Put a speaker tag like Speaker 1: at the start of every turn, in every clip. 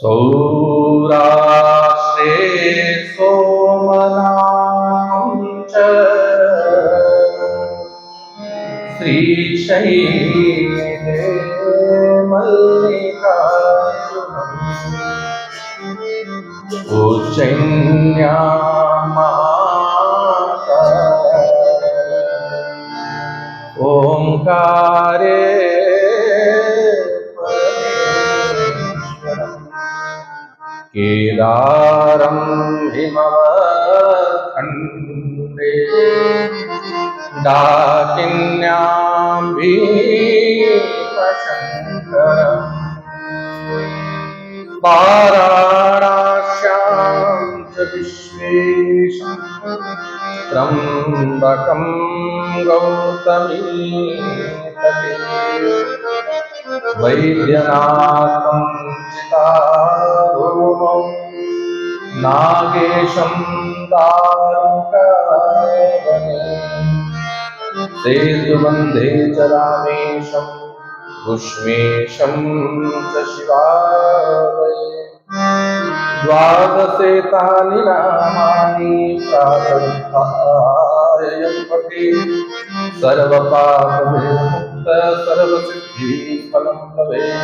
Speaker 1: सौराष्ट्रे सोमनाथं च श्रीशैले मल्लिकार्जुनम् उज्जैन्यामाकाशम् ओंकारे केदारं हिमवत्खण्डे डाकिन्यां भीमशङ्करम् वाराणस्यां च विश्वेशं त्र्यम्बकं गौतमीतटे वैद्यनाथं चितारूपं नागेशं दारुकावने सेतुबन्धे च रामेशं भुष्मेशं च शिवालये द्वादशेतानि नामानि प्रातरुत्थाय पठेत् सर्वपापविमुक्त सर्वसिद्धिफलं लभेत्।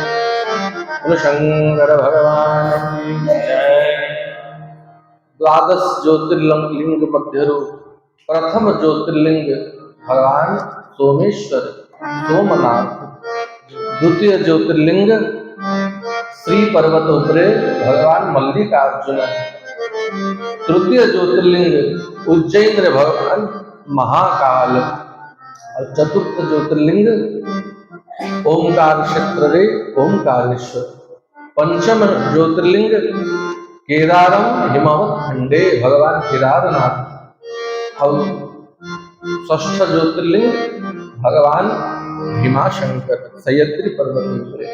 Speaker 1: शंकर भगवान की जय। द्वादश ज्योतिर्लिंग मध्यरु प्रथम ज्योतिर्लिंग भगवान सोमेश्वर सोमनाथ, द्वितीय ज्योतिर्लिंग श्री पर्वत उपरे भगवान मल्लिकार्जुन, तृतीय ज्योतिर्लिंग उज्जैन भगवान महाकाल और चतुर्थ ज्योतिर्लिंग ओंकार क्षेत्र रे ओंकारेश्वर, पंचम ज्योतिर्लिंग केदारम हिमवत खंडे भगवान केदारनाथ और षष्ठ ज्योतिर्लिंग भगवान भीमाशंकर सह्याद्री पर्वत उपरे,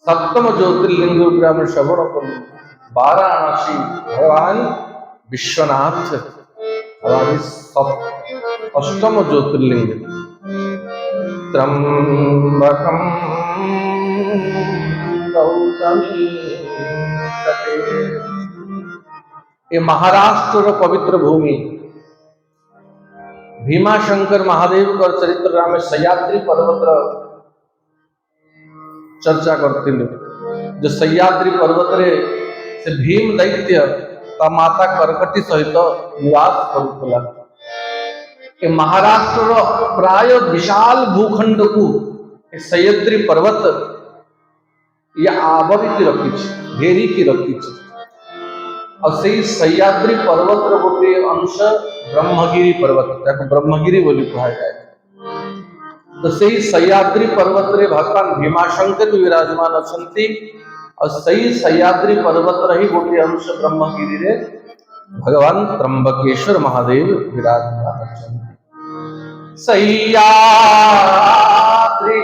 Speaker 1: सप्तम ज्योतिर्लिंग ग्राम श्रवण वाराणसी भगवान विश्वनाथ और अष्टम ज्योतिर्लिंग त्र्यंबकं गौतमी तटे। ये महाराष्ट्र पवित्र भूमि भीमाशंकर महादेव का चरित्र राम सह्याद्री पर्वत चर्चा करते जो सह्याद्री पर्वत रे से भीम दैत्य ता माता करकटी सहित निवास करुला। ए महाराष्ट्र प्राय विशाल भूखंड को सह्याद्री पर्वत या आवरित रखी घेरी की रखी और से सह्याद्री पर्वत गोटे अंश ब्रह्मगिरी पर्वत ब्रह्मगिरी बोली कहा जाए। तो सही सह्याद्री पर्वत रे भगवान भीमाशंकर विराजमान अछंती और सही सह्याद्री पर्वत रही गोटे अंश ब्रह्मगिरी रे भगवान त्र्यंबकेश्वर महादेव विराजमान अछंती। सह्याद्रि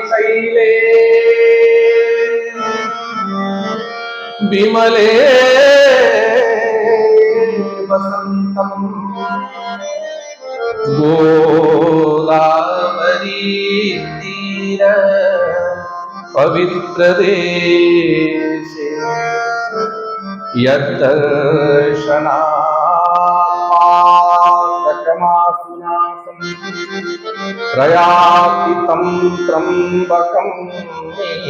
Speaker 1: शैले विमले वसंतम गोदावरी तीर पवित्र देशे यद्दर्शनात्माकमासुनासं प्रयाति तं त्र्यम्बकं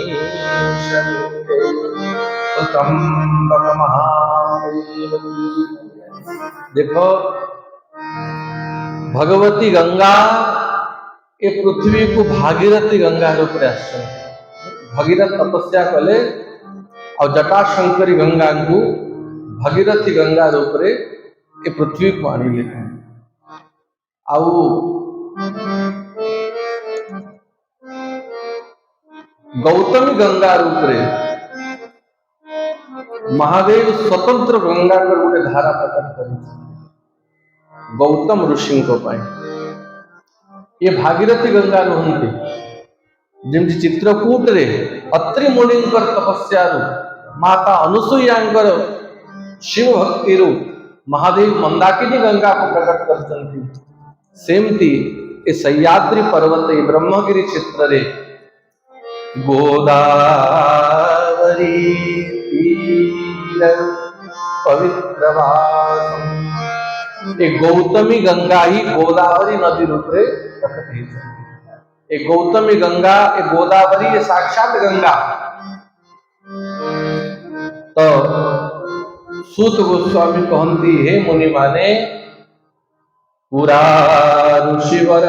Speaker 1: मीशन्ते त्र्यम्बक महादेव। देखो भगवती गंगा ये पृथ्वी को भागीरथी गंगा रूप में आसन भगीरथ तपस्या कले और जटाशंकरी गंगा को भगीरथी गंगा रूप रे ये पृथ्वी को आनी ले आउ गौतमी गंगा रूप रे महादेव स्वतंत्र गंगा को गोटे धारा प्रकट कर गौतम ऋषि को पाए ये भागीरथी गंगा रुहंती जमी चित्रकूट रे अत्रि मुनि तपस्या माता अनुसूयांकर शिव भक्ति महादेव मंदाकिनी गंगा को प्रकट करते सेमती ए सह्याद्री पर्वत ब्रह्मगिरी क्षेत्र रे गोदावरी नील पवित्र ए गौतमी गंगा ही गोदावरी नदी रूपे प्रकट होती। ए गौतमी गंगा ए गोदावरी ए साक्षात गंगा। तो सूत गोस्वामी कहती हे मुनि माने पुरा ऋषिवर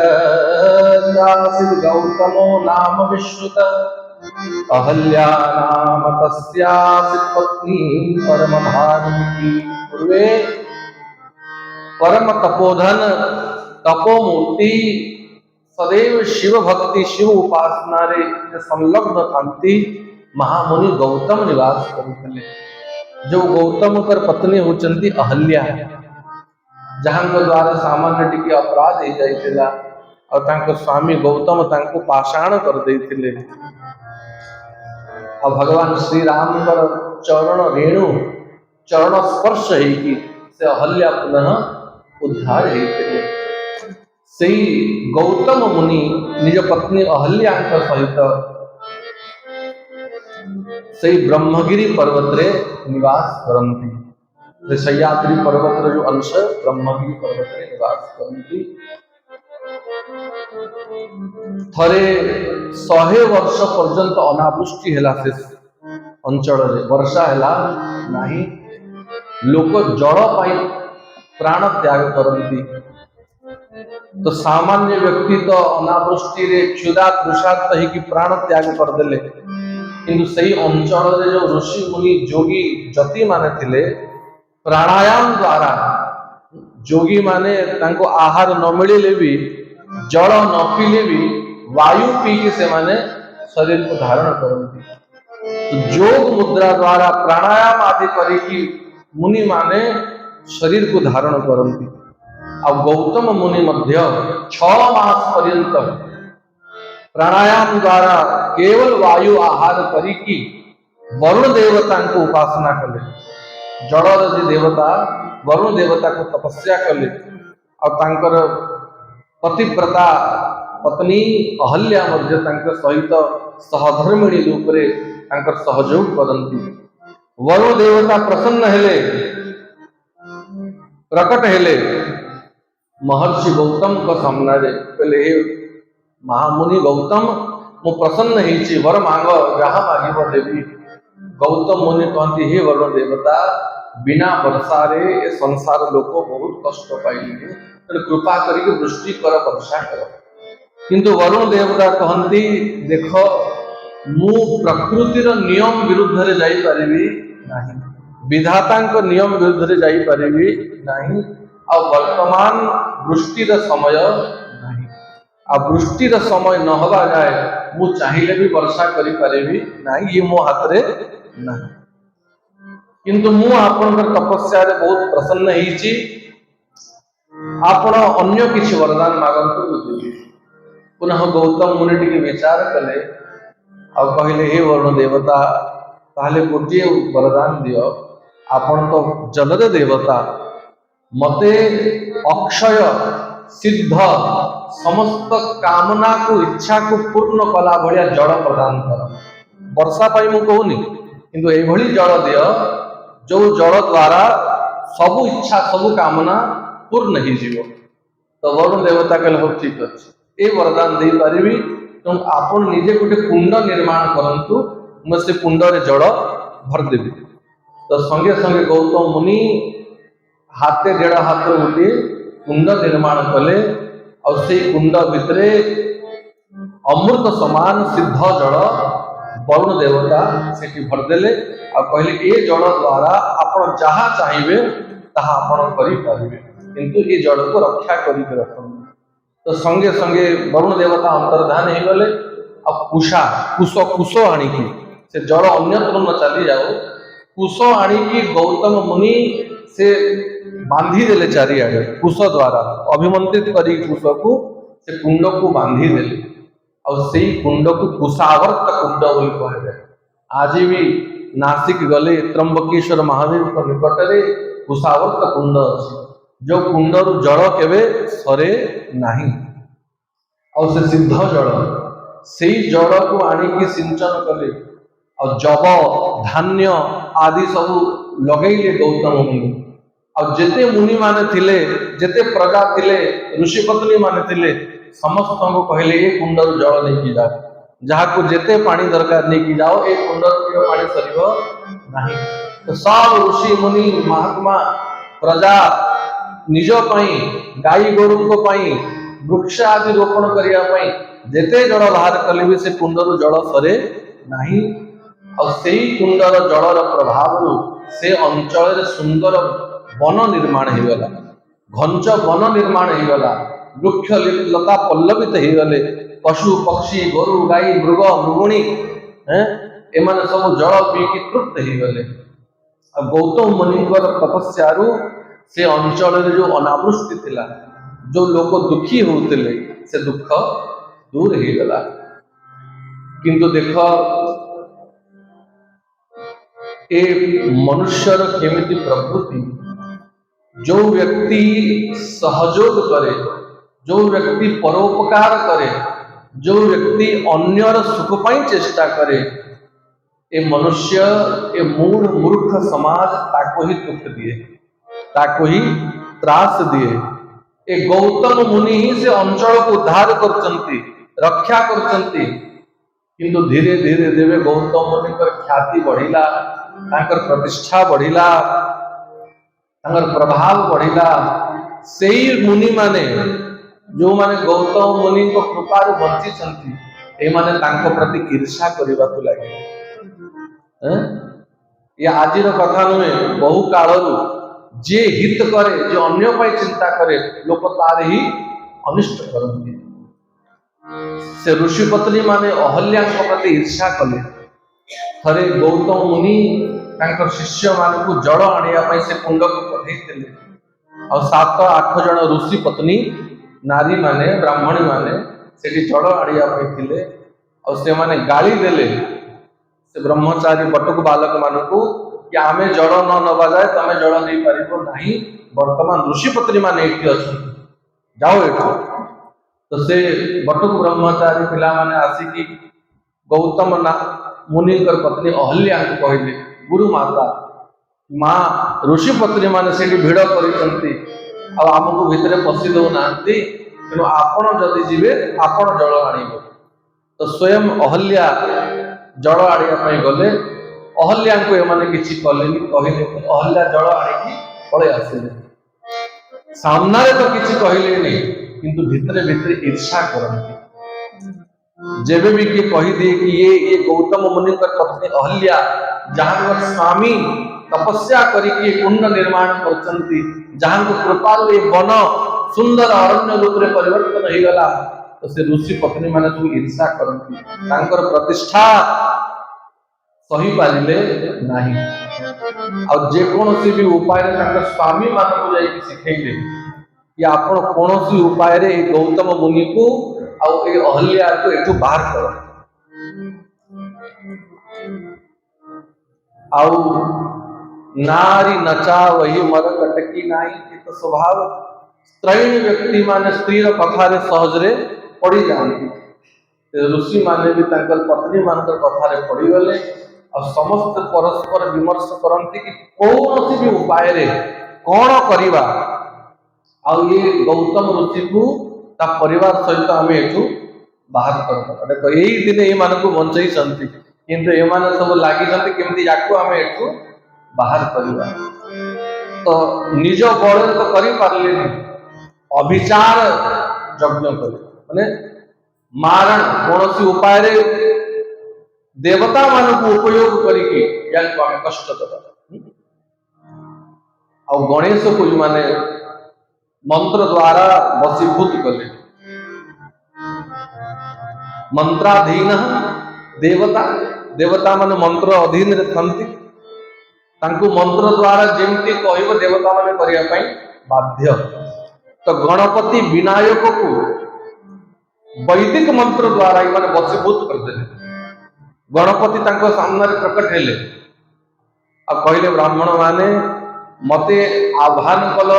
Speaker 1: गौतमो नाम विश्रुत अहल्या नाम तस्यासित पत्नी परम धार्मिकी। पूर्वे परम तपोधन तपोमूर्ति सदैव शिव भक्ति शिव उपासना रे संलग्न कांति महामुनि गौतम निवास करुले। जो गौतम कर पत्नी होचंती अहल्या, जहां द्वारा सामान्य टिके अपराध हो जाइतिला और तांको स्वामी गौतम तांको पाषाण कर देथिले। और भगवान श्री राम कर चरण रेणु चरण स्पर्श हेकी से अहल्या पुनः उद्धार हेतिले। सेई गौतम मुनि निज पत्नी अहल्या सहित सेई ब्रह्मगिरी पर्वत रे निवास करंती। सह्याद्री पर्वत जो अंश ब्रह्मगिरी पर्वत रे निवास करती। थरे 100 वर्ष पर्यंत अनावृष्टि हेला से अंचल रे वर्षा हेला नाही। लोक जल पाई प्राण त्याग करती। तो सामान्य व्यक्ति तो अनावृष्टि रे क्षुधा तृषार्त ही कि प्राण त्याग कर देले, किंतु सही अंचल रे जो ऋषि मुनि जोगी जति माने थिले प्राणायाम द्वारा जोगी माने तांको आहार न मिले भी जल न पीले भी वायु पी के से माने शरीर को धारण करती। तो योग मुद्रा द्वारा प्राणायाम आदि करी की मुनि माने शरीर को धारण करती। अब गौतम मुनि मध्य 6 मास पर्यंत प्राणायाम द्वारा केवल वायु आहार करी की वरुण देवता को उपासना कले। जड़रजी देवता वरुण देवता को तपस्या कले और तांकर पतिव्रता पत्नी अहल्या मध्य तांकर सहित सहधर्मिणी रूप रे तांकर सहयोग करंती। वरुण देवता प्रसन्न हेले प्रकट हेले महर्षि गौतम का सामना रे पहले हे महामुनि गौतम मु प्रसन्न हेछि वर मांग जहा मागिब देवी। गौतम मुनि कहती हे वरुण देवता बिना वर्षा रे ए संसार लोक बहुत कष्ट पाइले, कृपा करके वृष्टि कर वर्षा कर। किंतु वरुण देवता कहती देख मु प्रकृतिर नियम विरुद्ध रे जाई परिबी नाही, विधातांक नियम विरुद्ध रे जाई परिबी नाही। आ वर्तमान वृष्टिर समय नाही, आ वृष्टिर समय न हवा जाए मु चाहिले भी वर्षा करि परिबी नाही, ये मो हाथ रे नाही। किंतु मु आपनकर तपस्या रे बहुत प्रसन्न हेछि, आपण अन्य किछि वरदान मागंतु बुझिबी। पुनः गौतम मुनि टिके विचार कले और कहले हे वरुण देवता ताहले गोटिए वरदान दियो। आपण तो जलर देवता मते अक्षय सिद्ध समस्त कामना को इच्छा को पूर्ण कला भलिया जल प्रदान कर। वर्षा पाई मु कहूनी किंतु ए भली जल दियो जो जल द्वारा सब इच्छा सब कामना पूर्ण ही जीव। तो वरुण देवता कहले हो ठीक अछि ए वरदान दे परिबी, तुम आपण निजे गोटे कुंड निर्माण करंतु म से कुंड रे जल भर देबी। तो संगे संगे गौतम मुनि हाथे 1.5 हाथ गोटे कुंड निर्माण कले और से कुंड भितरे अमृत समान सिद्ध जल वरुण देवता सेठी भर देले और कहले ए जल द्वारा आपण जहा चाहिए ताहा आपण करि परिबे, किंतु ए जल को रक्षा करि के रखन। तो संगे संगे वरुण देवता अंतर्धान हो गले। अब कुश आनी की से जल अन्यत्र न चली जाओ, कुश आनी की गौतम मुनि से बांधी देले चारिआडे कुश द्वारा अभिमंत्रित करी कुश को से कुंड को बांधी देले और से कुंड को कुशावर्त कुंड बोली कहे। आज भी नासिक गले त्र्यंबकेश्वर महावीर को निकट रे कुशावर्त कुंड अछि, जो कुंड रु जल केबे सरे नाही और से सिद्ध जल से जल को आनी की सिंचन कले और जब धान्य आदि सब लगेले गौतम मुनि आ जेते मुनि माने थिले जेते प्रजा थिले ऋषिपत्नी माने थिले समस्त को कहले ये कुंडर जल लेके जाओ जहाँ को जेते पानी दरकार लेके जाओ एक कुंडर पानी सरिबो नहीं। तो सब ऋषि मुनि महात्मा प्रजा निज पई गाई गोरु को पई वृक्ष आदि रोपण करिया पई जेते जल बाहर कले भी से कुंडर जल सरे नहीं। और सेई कुंडर जलर प्रभाव से अंचल सुंदर वन निर्माण हो गला घंच वन निर्माण हो गला वृक्ष लता पल्लवित हो गले पशु पक्षी गोरु गाई मृग मृगुणी एमाने सब जल पीकी तृप्त हो गले। गौतम मुनि तपस्यारू से अंचल जो अनावृष्टि थिला जो लोग दुखी होते से दुख दूर हो गला। किंतु देख ए मनुष्यर केमिति प्रवृत्ति जो व्यक्ति सहयोग करे जो व्यक्ति परोपकार करे जो व्यक्ति अन्यर सुख पाई चेष्टा करे ए मनुष्य ए मूढ़ मूर्ख समाज ताको ही दुख दिए ताको ही त्रास दिए। ए गौतम मुनि ही से अंचल को उद्धार करचंती रक्षा करचंती किंतु धीरे धीरे देवे गौतम मुनि ख्याति बढ़िला प्रतिष्ठा बढ़िला प्रभाव बढ़िला। से मुनि माने जो माने गौतम मुनि को कृपार बंची छंती ए माने तांको प्रति ईर्षा करबा को लागे। ये आजिर कथा नुहे बहु कालरू जे हित करे जे अन्य पाई चिंता करे लोक तार ही अनिष्ट करती। से ऋषि पत्नी माने अहल्या प्रति ईर्षा कले थरे गौतम मुनि तांकर शिष्य मान को जल आने से कुंड को पठेइले और 7-8 जन ऋषि पत्नी नारी माने ब्राह्मणी माने से जल आने और से माने गाली देले से ब्रह्मचारी बटुक बालक मान को कि आमे जल न नवा जाए तमे जल नहीं पारिबो नहीं वर्तमान ऋषि पत्नी माने एठी अछन जाओ एठो। तो से बटुक ब्रह्मचारी पिला माने आसिकी गौतम मुनि पत्नी अहल्या को कहले गुरु माता माँ ऋषि पत्नी मान से भिड़ कर आमको भितर पशि दौना तेणु आपण जदि जीवे आपण जल आण। तो स्वयं अहल्या जल आने गले अहल्या को एमाने किछि कलेनि कहले अहल्या जल आनिकी पळे आसिले सामना तो किछि कहले नहीं किंतु भितरे भितरे ईर्षा करती। जेबे भी किए कही दिए कि ये गौतम मुनि पत्नी अहल्या जहाँ स्वामी तपस्या करिके कुंड निर्माण करचंती जहाँ को कृपा वन सुंदर अरण्य रूप में परिवर्तन हो गला। तो से ऋषि पत्नी माने सब ईर्षा करती तांकर प्रतिष्ठा सही पारिले नहीं। और जे कोनोसी भी उपाय तांकर स्वामी मान को जाई सिखैले कि आपण कोनोसी उपाय रे गौतम मुनि को और ए अहल्या को एठू बाहर करो आउ नारी नचा वही मर कटकी नाई ये तो स्वभाव त्रैण व्यक्ति माने स्त्री कथा रे सहज रे पड़ी जाती। ऋषि माने भी तांकर पत्नी मानकर कथा रे पड़ी गले और समस्त परस्पर विमर्श करती कि कौन भी उपाय रे कौन करिबा और ये गौतम ऋषि को ता परिवार सहित आम एठू बाहर कर देखो यही दिन ये मान को बंचई संती किंतु ए माने सब लागी संती केमती याकू आम एठू बाहर करबा। तो निज बड़े तो करि पारले अभिचार यज्ञ करे माने मारण कौन उपाय रे देवता मान को उपयोग करिके याको आम कष्ट दबा और गणेश को माने मंत्र द्वारा वशीभूत कले मंत्राधीन देवता देवता मान मंत्र अधीन रे थंती तांको मंत्र द्वारा जेमती कहब देवता मान करिया पई बाध्य। तो गणपति विनायक को वैदिक मंत्र द्वारा माने वशीभूत कर देले गणपति तांको सामने प्रकट हेले अब कहले ब्राह्मण माने मते आह्वान कल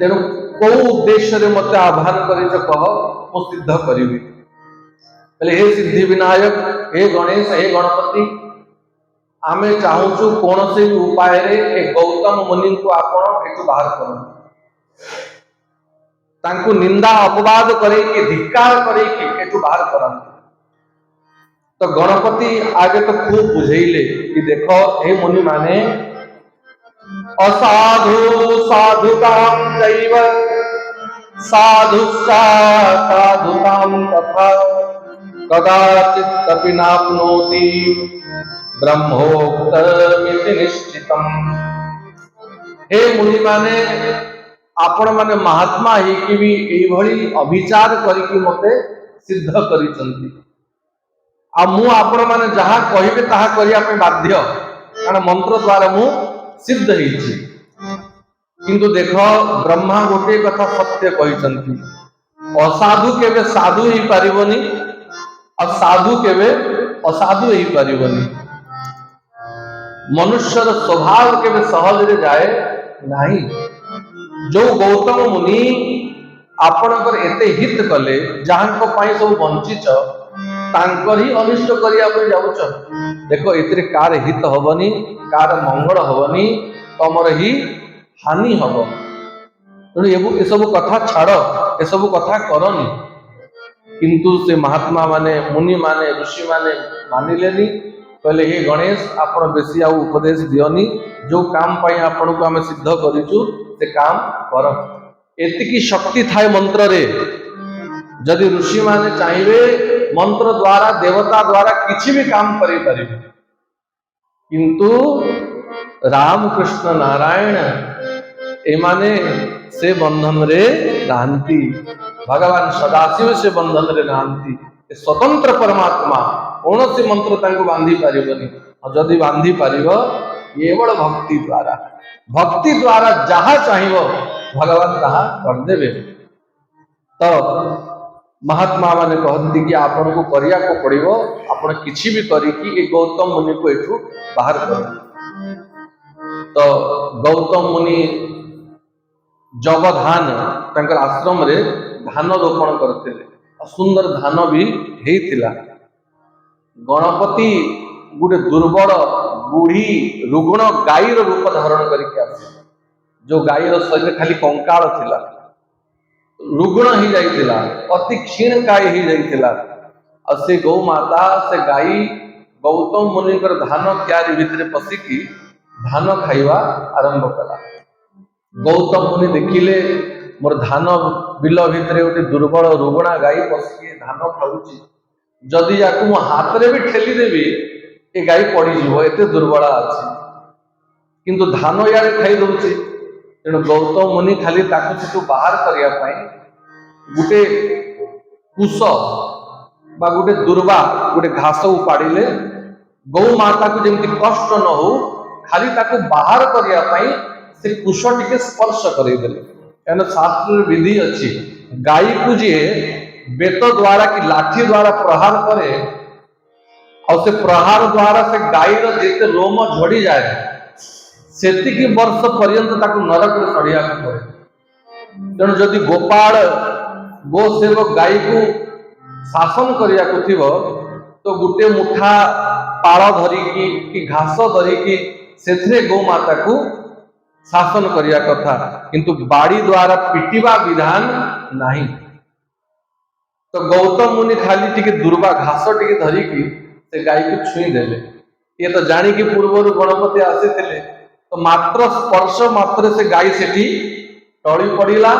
Speaker 1: तेणु कौ उद्देश्य रे मते आह्वान करी कह मु सिद्ध करी हे सिद्धि विनायक हे गणेश हे गणपति आमे चाहूचु कौन से उपाय रे ए गौतम मुनि को आपण एटू बाहर करो तांको निंदा अपवाद करे कि धिक्कार करे कि एटू बाहर करन। तो गणपति आगे तो खूब बुझेइले कि देखो हे मुनि माने असाधु साधुताम चैव साधुताम तथा कदाचित तपि नाप्नोति ब्रह्मोक्तमिति निश्चितम। हे मुनि माने आपण माने महात्मा ही कि भी एई भली अभिचार करिकि मते सिद्ध करिसंती आ मु आपण माने जहा कहिबे ताहा करिया पे बाध्य कारण मंत्र द्वारा मु सिद्ध हेछि। किंतु देखो ब्रह्मा गोटे कथा सत्य कहिसंती असाधु केबे साधु ही पारिबनी और साधु केबे असाधु ही पारिबनी। मनुष्यर स्वभाव केबे सहज रे जाए नाही। जो गौतम मुनि आपणकर एते हित कले जहां पाई सब वंचित तांकर ही अनिष्ट करिया पे जाउछ। देखो एतरे कार हित हबनी कार मंगल हबनी तमर ही हानि हब। तेणु ए सब कथा छाड़ ए सब कथा करनी। किंतु से महात्मा माने मुनि माने ऋषि माने मानिलेनी कहले हे गणेश आपण बेसी आ उपदेश दियोनी जो काम पाई आपण को हमें सिद्ध करिचु से काम कर। एतिकी शक्ति थाए मंत्र रे जदि ऋषि माने चाहिए मंत्र द्वारा देवता द्वारा किसी भी काम करि परिबे। किंतु राम कृष्ण नारायण एमाने से बंधन रे रांति भगवान सदाशिव से बंधन रे रांति स्वतंत्र परमात्मा कौन से मंत्र तांको बांधी पारिबनी और जदि बांधी पारिबो केवल भक्ति द्वारा जहा चाहिए भगवान ताहा कर देबे। तो महात्मा माने कहती कि आपण को करिया को पड़िबो आपण किछि भी करी कि ए गौतम मुनि को एठू बाहर करो। तो गौतम मुनि जगधान तांकर आश्रम रे धान रोपण करते सुंदर धान भी हेइतिला। गणपति गुटे दुर्बल बुढ़ी रुग्ण गाईर रूप धारण करके आसे जो गाईर शरीर खाली कंकाल थिला रुग्ण ही जाइतिला अति क्षीण काय ही जाइतिला। और से गौ माता से गाई गौतम मुनि धान क्यारी भितर पशिकी धान खाइबा आरंभ कला। गौतम मुनि देखिले मोर धान बिल भितर गोटे दुर्बल रुग्णा गाई पशिकी धान खाऊची जदि याकू मो हाथ रे भी ठेली देबी ए गाई पड़ी जीवो एते दुर्बल अछि किंतु धान यारे खाई दउची। तेणु गौतम मुनि खाली ताकू सेटू बाहर करिया पाई गुटे कुश बा गुटे दुर्बा गुटे घास उपाड़िले गौ माता को जेमती कष्ट न हो खाली ताकू बाहर करिया पाई से कुश टिके स्पर्श करै देले। एन शास्त्र विधि अछि गाई को जे बेत द्वारा की लाठी द्वारा प्रहार करे और से प्रहार द्वारा से गाईर जेते रोम झड़ी जाए सेतिकी वर्ष पर्यंत ताकू नरक रे चढ़िया पड़े। तेणु जदि गोपाल गो सेवक गाई को शासन करिया को थिबो तो गुटे मुठा पाଳ धरिकी कि घास धरिकी सेथरे गौ माता को शासन करिया कथा किंतु बाड़ी द्वारा पिटिबा विधान नहीं। तो गौतम मुनि खाली टिके दुर्बा घास टिके धरिकी से गाई को छुई देले। ये तो जानी कि पूर्वर गणपति आसी थिले तो मात्र स्पर्श मात्र से गाई सेठी टळी पड़िला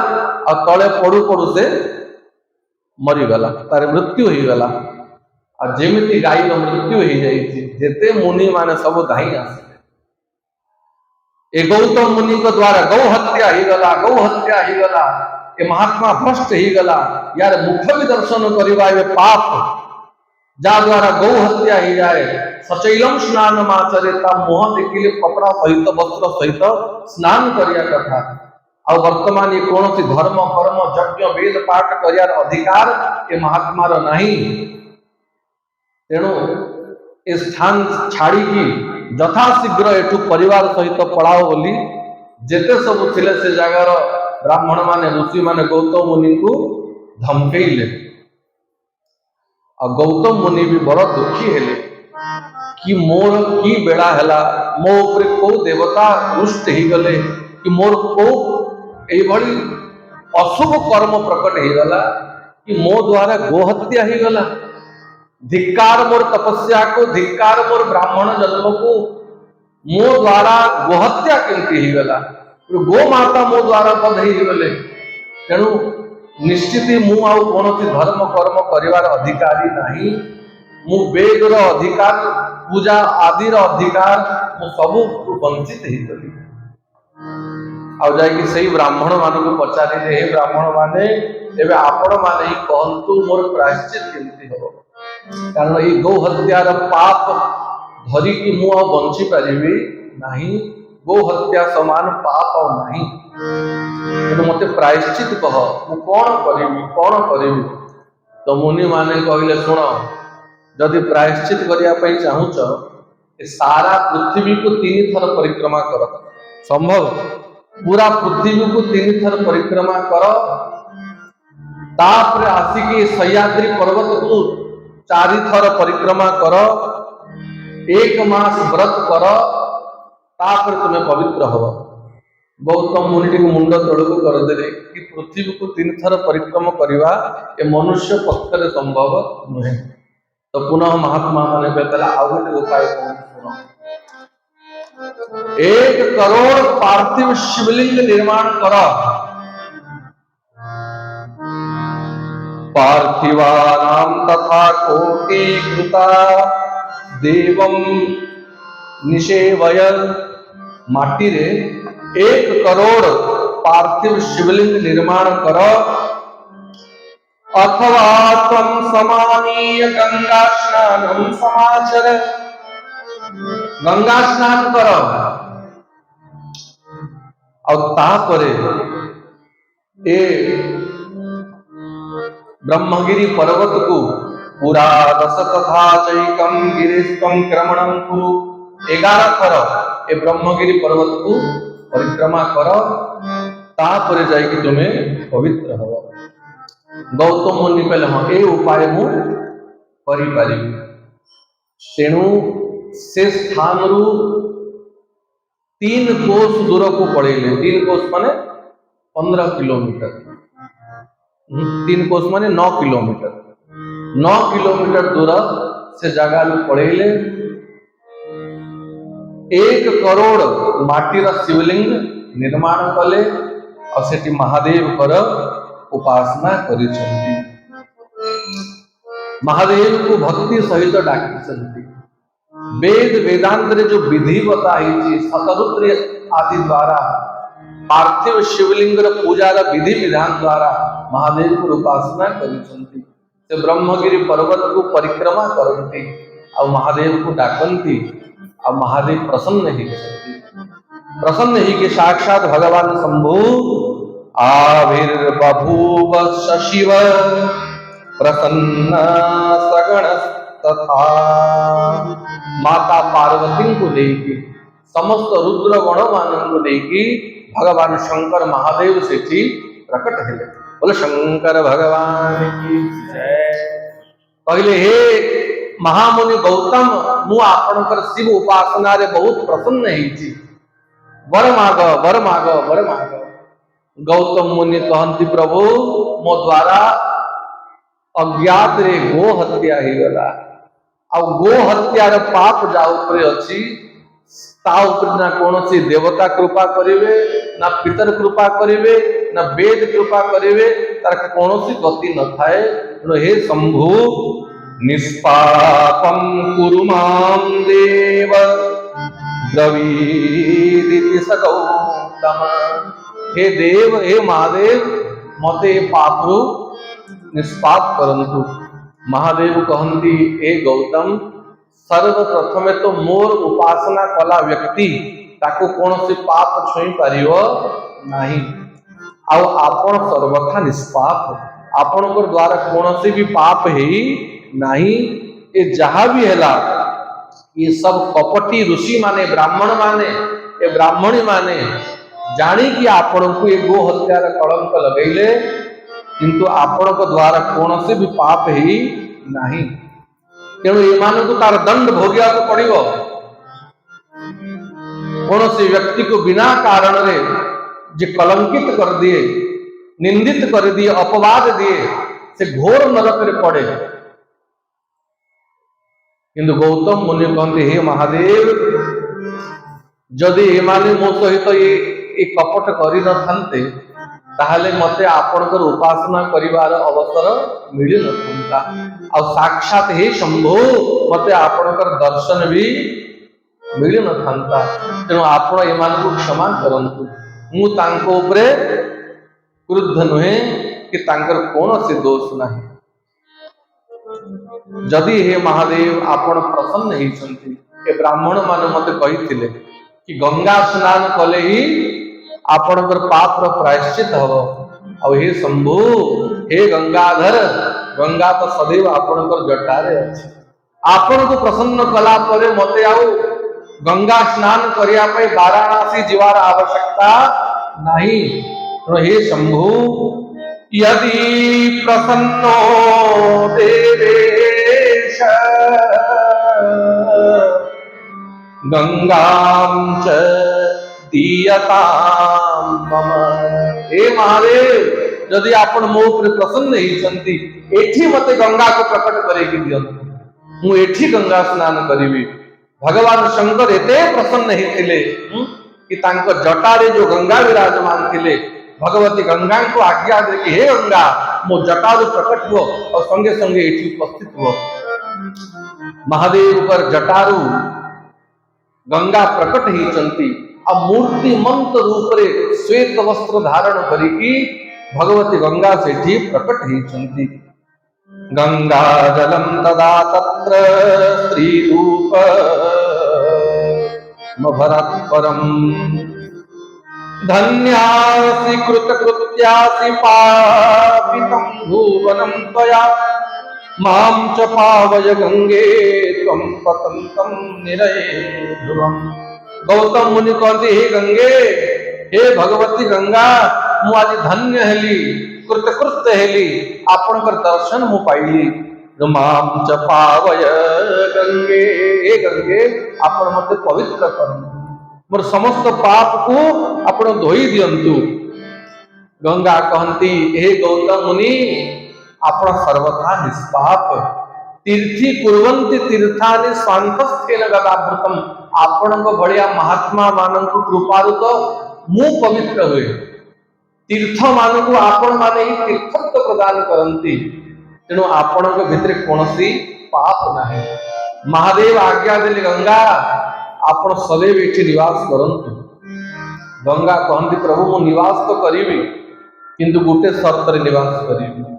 Speaker 1: और तले पड़ू पड़ू से मरीगला तार मृत्यु हो गला। और जेमिति गाई मृत्यु हो जाइछि जेते मुनि माने सब धाई आसे ए गौतम मुनि को द्वारा गौ हत्या ही गला ए महात्मा भ्रष्ट ही गला यार मुख भी दर्शन करिबा ए पाप जा द्वारा गौ हत्या ही जाए। सचैलम स्नान माचरे ता मुह देखिले कपड़ा सहित वस्त्र सहित स्नान करिया कथा। आ वर्तमान ये कौन सी धर्म कर्म यज्ञ वेद पाठ करियार अधिकार ए महात्मार नहीं। तेणु ए स्थान छाड़ी की यथाशीघ्र एठू परिवार सहित पलाओ बोली जेते सब थिले से जगार ब्राह्मण माने ऋषि माने गौतम मुनि को धमकेइले। और गौतम मुनि भी बड़ दुखी हेले कि मोर की बेड़ा हैला, मो ऊपर को देवता रुष्ट ही गले कि मोर को एभली अशुभ कर्म प्रकट ही गला कि मो द्वारा गोहत्या ही गला। धिक्कार मोर तपस्या को, धिक्कार मोर ब्राह्मण जन्म को, मो द्वारा गोहत्या केमती ही गला, गो माता मो द्वारा बध ही गले। तेणु निश्चित मु आउ कौन धर्म कर्म करिवार अधिकारी नहीं, मु वेदर अधिकार, पूजा आदिर अधिकार मु सबु वंचित ही गली। आउ जाई सही ब्राह्मण मान को पचारे, हे ब्राह्मण माने एबे आपण माने ही कहंतु मोर प्रायश्चित केमती हो, कारण ये गो हत्यार पाप धरी कि मु आ बंची पारिबी नहीं, गो हत्या समान पाप और नहीं। तो मते प्रायश्चित कह, मु कौन करिबी। तो मुनि माने कहले सुन, जदि प्रायश्चित करिया पई चाहूच सारा पृथ्वी को 3 थर परिक्रमा कर, संभव पूरा पृथ्वी को 3 थर परिक्रमा कर, तापर आसिकी सह्याद्री पर्वत को 4 थर परिक्रमा कर, 1 मास व्रत कर, तापर तुम्हें पवित्र हो। गौतम मुनि को मुंड तड़क करदे कि पृथ्वी को 3 थर परिक्रम करवा ए मनुष्य पक्षरे संभव नुहे। तो पुनः महात्मा माने बेतला आउ गोटे उपाय सुनो, 1 करोड़ पार्थिव शिवलिंग निर्माण कर, पार्थिवानां तथा कोटि कृता देवं निषेवय। माटी रे 1 करोड़ पार्थिव शिवलिंग निर्माण कर, अथवा तम समानीय गंगा स्नानम समाचर, गंगा स्नान कर और तापरे ए ब्रह्मगिरी पर्वत को पूरा 10 तथा चैकम गिरीशम क्रमणं कुरु, 11 थर ए ब्रह्मगिरी पर्वत को परिक्रमा कर, तापर जाइए तुम्हें पवित्र हो। गौतम मुनि कहले हाँ ए उपाय मु करि पारिबी। तेणु से स्थान रु 3 कोस दूर को पड़ेले, 3 कोस माने 15 किलोमीटर, 3 कोस माने 9 किलोमीटर, 9 किलोमीटर दूर से जगह पड़ेले 1 करोड़ माटीर शिवलिंग निर्माण कले और सेठी महादेव कर उपासना करिसंती। महादेव को भक्ति सहित डाकिसंती। वेद वेदांत रे जो विधि बताई शतरुद्र आदि द्वारा पार्थिव शिवलिंग पूजार विधि विधान द्वारा महादेव को उपासना करिसंती। से ब्रह्मगिरी पर्वत को परिक्रमा करती और महादेव को डाकंती और महादेव प्रसन्न ही के साक्षात भगवान शंभु आविर्बभूव शशिव प्रसन्न सगण तथा। माता पार्वती को लेकी समस्त रुद्र गण मान को लेकी भगवान शंकर महादेव से प्रकट है। बोले शंकर भगवान की जय। कहले हे महामुनि गौतम, मु आपणकर शिव उपासना रे बहुत प्रसन्न हेछि, वर माग वर माग वर माग। गौतम मुनि कहंती प्रभु मो द्वारा अज्ञात रे गो हत्या ही गला, आ गो हत्यार पाप जा ऊपर अछि, ता ऊपर ना कोनोसी देवता कृपा करिवे, ना पितर कृपा करिवे, ना वेद कृपा करिवे, तार कोनोसी गति न थाए। हे शंभु निष्पापम कुरु मां देव द्रवीदिति स गौतम। हे देव, हे महादेव, मते पापरु निष्पाप करंतु। महादेव कहंती हे गौतम, सर्वप्रथमे तो मोर उपासना कला व्यक्ति ताको कोनोसी पाप छुई पारियो नाही, आउ आपण सर्वथा निष्पाप, आपणकर द्वारा कोनोसी भी पाप हेई नाही। ये जहा भी हैला ये सब कपटी ऋषि माने ब्राह्मण माने ए ब्राह्मणी माने जानी कि आपण को ये गो हत्यार कलंक लगैले, किंतु आपण को द्वारा कोनोसी भी पाप हेई नाही। तेणु एमानकु तार दंड भोगिया को पड़िबो। कौन सी व्यक्ति को बिना कारण रे जे कलंकित कर दिए, निंदित कर दिए, अपवाद दिए, से घोर नरक रे पड़े। किंतु गौतम मुनि कहते हे महादेव, जदि एमाने मो सहित ये कपट करि न थान्ते ताहले मते आपणकर उपासना करिवार अवसर मिली न थान्ता। आ साक्षात हे शंभो मते आपणकर दर्शन भी मिली न थान्ता। तेणु आपण एमानकु क्षमा करंतु। मु तांको उपरे क्रुद्ध नुहे कि तांकर कौनसी दोष नाही। जदि हे महादेव आपण प्रसन्न होइछंती, ए ब्राह्मण माने मते कहिथिले कि गंगा स्नान कले ही आपणकर पाप रो प्रायश्चित हबो। आ हे शंभु, हे गंगाधर, गंगा तो सदैव आपणकर जटारे अछि। आपण को प्रसन्न कला परे मते आउ गंगा स्नान करिया पे वाराणसी जीवार आवश्यकता नाही। तो हे शंभु, यदि प्रसन्नो देवेश गंगां च दीयतां मम। हे महादेव, यदि आपण मो पर प्रसन्न होइछंती, एठी मते गंगा को प्रकट करे कि दियंतु, मु एठी गंगा स्नान करिवि। भगवान शंकर एते प्रसन्न हेतिले कि तांको जटारे जो गंगा विराजमान थिले, भगवती गंगा को आज्ञा दे कि हे गंगा मो जटारू प्रकट हो और संगे संगे एठी उपस्थित हो। महादेव पर जटारू गंगा प्रकट होइछंती। आ मूर्तिमंत रूप रे श्वेत वस्त्र धारण करिकी भगवती गंगा सेठी प्रकट होइछंती। गंगा जलम तदा तत्र स्त्री रूप मभरत परम। धन्यासि कृतकृत्यासि पापितं भुवनं त्वया। मां च पावय गंगे त्वं पतन्तं निरये ध्रुवम्। गौतम मुनि कहते हे गंगे, हे भगवती गंगा, मु आज धन्य हेली, कृतकृत्य हेली, आपणकर दर्शन मु पाइली। मां च पावय गंगे, हे गंगे आपण मते पवित्र करंतु, मोर समस्त पाप को आपण धोई दियंतु। गंगा कहती हे गौतम मुनि, आपण सर्वथा निष्पाप। तीर्थी कुर्वन्ति तीर्थानि स्वांतस्थेन गदाभृतम। आपण को बढ़िया महात्मा मानंकु कृपारु तो मु पवित्र हुए। तीर्थ मानकु आपण माने ही तीर्थत्व प्रदान करंती। तेणु आपण को भितरे कोनसी पाप नाही। महादेव आज्ञा देले गंगा आपण सदैव एठी निवास करंतु। गंगा कहती प्रभु मु निवास तो करिवि, किंतु गोटे शर्त रे निवास करिवि।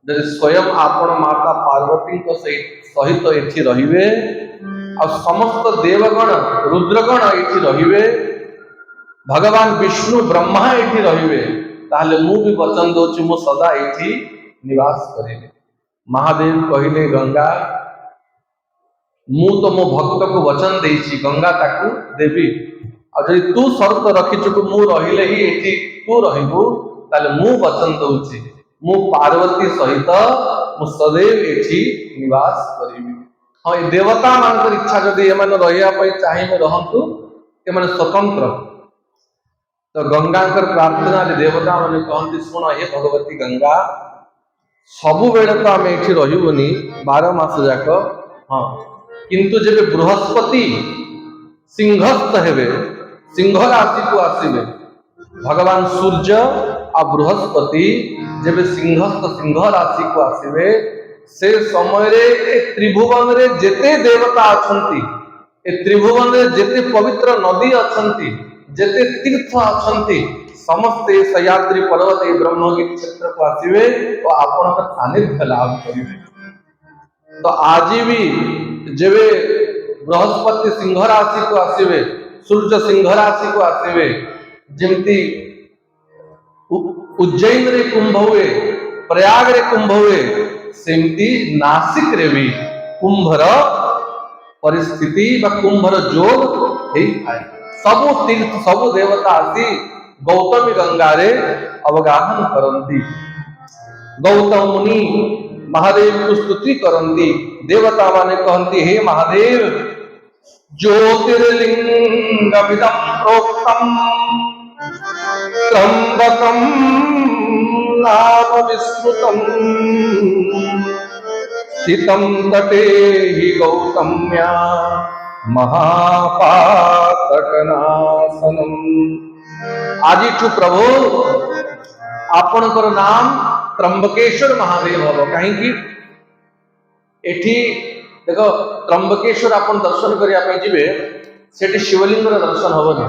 Speaker 1: जदि स्वयं आपण माता पार्वती को सहित एठी रहिबे और समस्त देवगण रुद्रगण एठी रहिबे, भगवान विष्णु ब्रह्मा एठी रहिबे, ताहले मु भी वचन दोछि मु सदा एठी निवास करिबे। महादेव कहिले गंगा मु तो मो भक्त को वचन देछि, गंगा ताकू देवी। आ जदि तू शर्त रखिछु कि मु रहिले ही एठी तू रहिबु, ताले मु वचन दउछि मु पार्वती सहित मु सदैव एठी निवास करिबि। हाँ, देवता मानकर इच्छा जदि एमाने रहिया पई चाहिबे रहंतु, एमाने स्वतंत्र। तो गंगाकर प्रार्थना रे देवता माने कहंती सुन हे भगवती गंगा, सबु बेले तो आमे एठी रहिबुनी 12 मास जाक। हाँ, किंतु जेबे बृहस्पति सिंहस्थ हेबे, सिंह राशि को आसीबे, भगवान सूर्य आ बृहस्पति जेबे सिंहस्थ सिंह राशि को आसीबे, से समय रे ए त्रिभुवन रे जेते देवता अछंती, ए त्रिभुवन रे जेते पवित्र नदी अछंती, जेते तीर्थ अछंती, समस्ते सह्याद्री पर्वत ए ब्रह्मगिरि क्षेत्र को आसीबे और आपनकर सानिध्य लाभ करिवे। तो आज भी जेबे बृहस्पति सिंह राशि को आसीबे, सूर्य सिंह राशि को आसीबे, जेमती उज्जैन रे कुंभ हुए, प्रयाग रे कुंभ हुए, सेमती नासिक रे भी कुंभर परिस्थिति बा कुंभर जोग हेई थाए। सबु तीर्थ सबु देवता आसी गौतमी गंगा रे अवगाहन करंती। गौतम मुनि महादेव को स्तुति करंती देवता माने कहंती हे महादेव ज्योतिर्लिंगमिदं प्रोक्तम त्र्यंबकम नाम विस्मृतम स्थितं तटे हि गौतम्या महापातकनाशनम। आजिठु प्रभु आपणकर नाम त्र्यंबकेश्वर महादेव हम कहीं एठी देख त्र्यंबकेश्वर आपन दर्शन करिया पे जिबे सेठी शिवलिंग दर्शन हबनी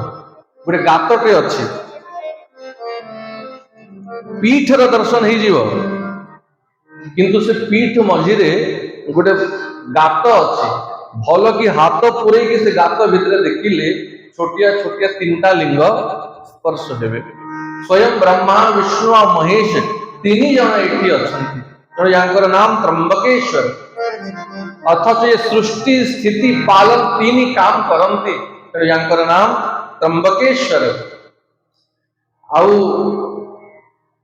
Speaker 1: गोटे गातटे अछि पीठर दर्शन ही जीव किंतु से पीठ मझिरे गोटे गात अछि भल कि हाथ पुरे कि से गात भितर देखिले छोटिया छोटिया तीनटा लिंग स्पर्श हेबे स्वयं ब्रह्मा विष्णु और महेश तीन जन एठी अछंती तो यांकर नाम त्र्यंबकेश्वर अथच ये सृष्टि स्थिति पालन तीन काम करंती तो यांकर नाम त्र्यंबकेश्वर आउ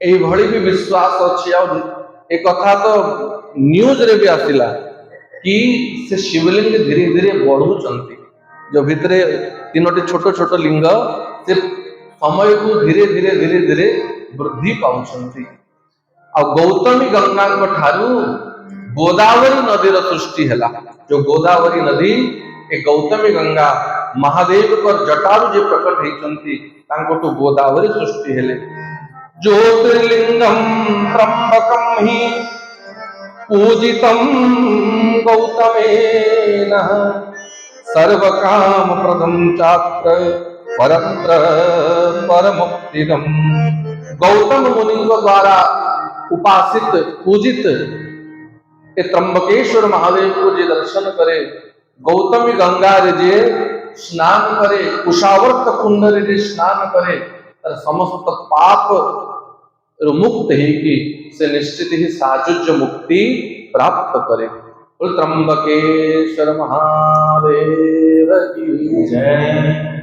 Speaker 1: एई भଳି भी विश्वास अछि आ एक कथा तो न्यूज रे भी आसिला कि से शिवलिंग धीरे धीरे बढ़ुचंती जो भितरे तीनोटी छोट छोट लिंग से समय को धीरे धीरे धीरे धीरे वृद्धि पाउछंती आ गौतमी गंगा को ठारू गोदावरी नदीर सृष्टि हैला जो गोदावरी नदी ए गौतमी गंगा महादेव को जटारू जे प्रकट हेचंती तांको तो गोदावरी सृष्टि हेले ज्योतिर्लिंगम त्र्यंबकम हि पूजितम गौतमेन सर्वकाम प्रदम चात्र परत्र परमुक्तिदम। गौतम मुनि द्वारा उपासित पूजित त्र्यंबकेश्वर महादेव को जे दर्शन करे गौतमी गंगा रे जे स्नान करे कुशावर्त कुंड रे जे स्नान करे तर समस्त पाप मुक्त ही कि से निश्चित ही साजुज्य मुक्ति प्राप्त करे। त्र्यंबकेश्वर महादेव की जय।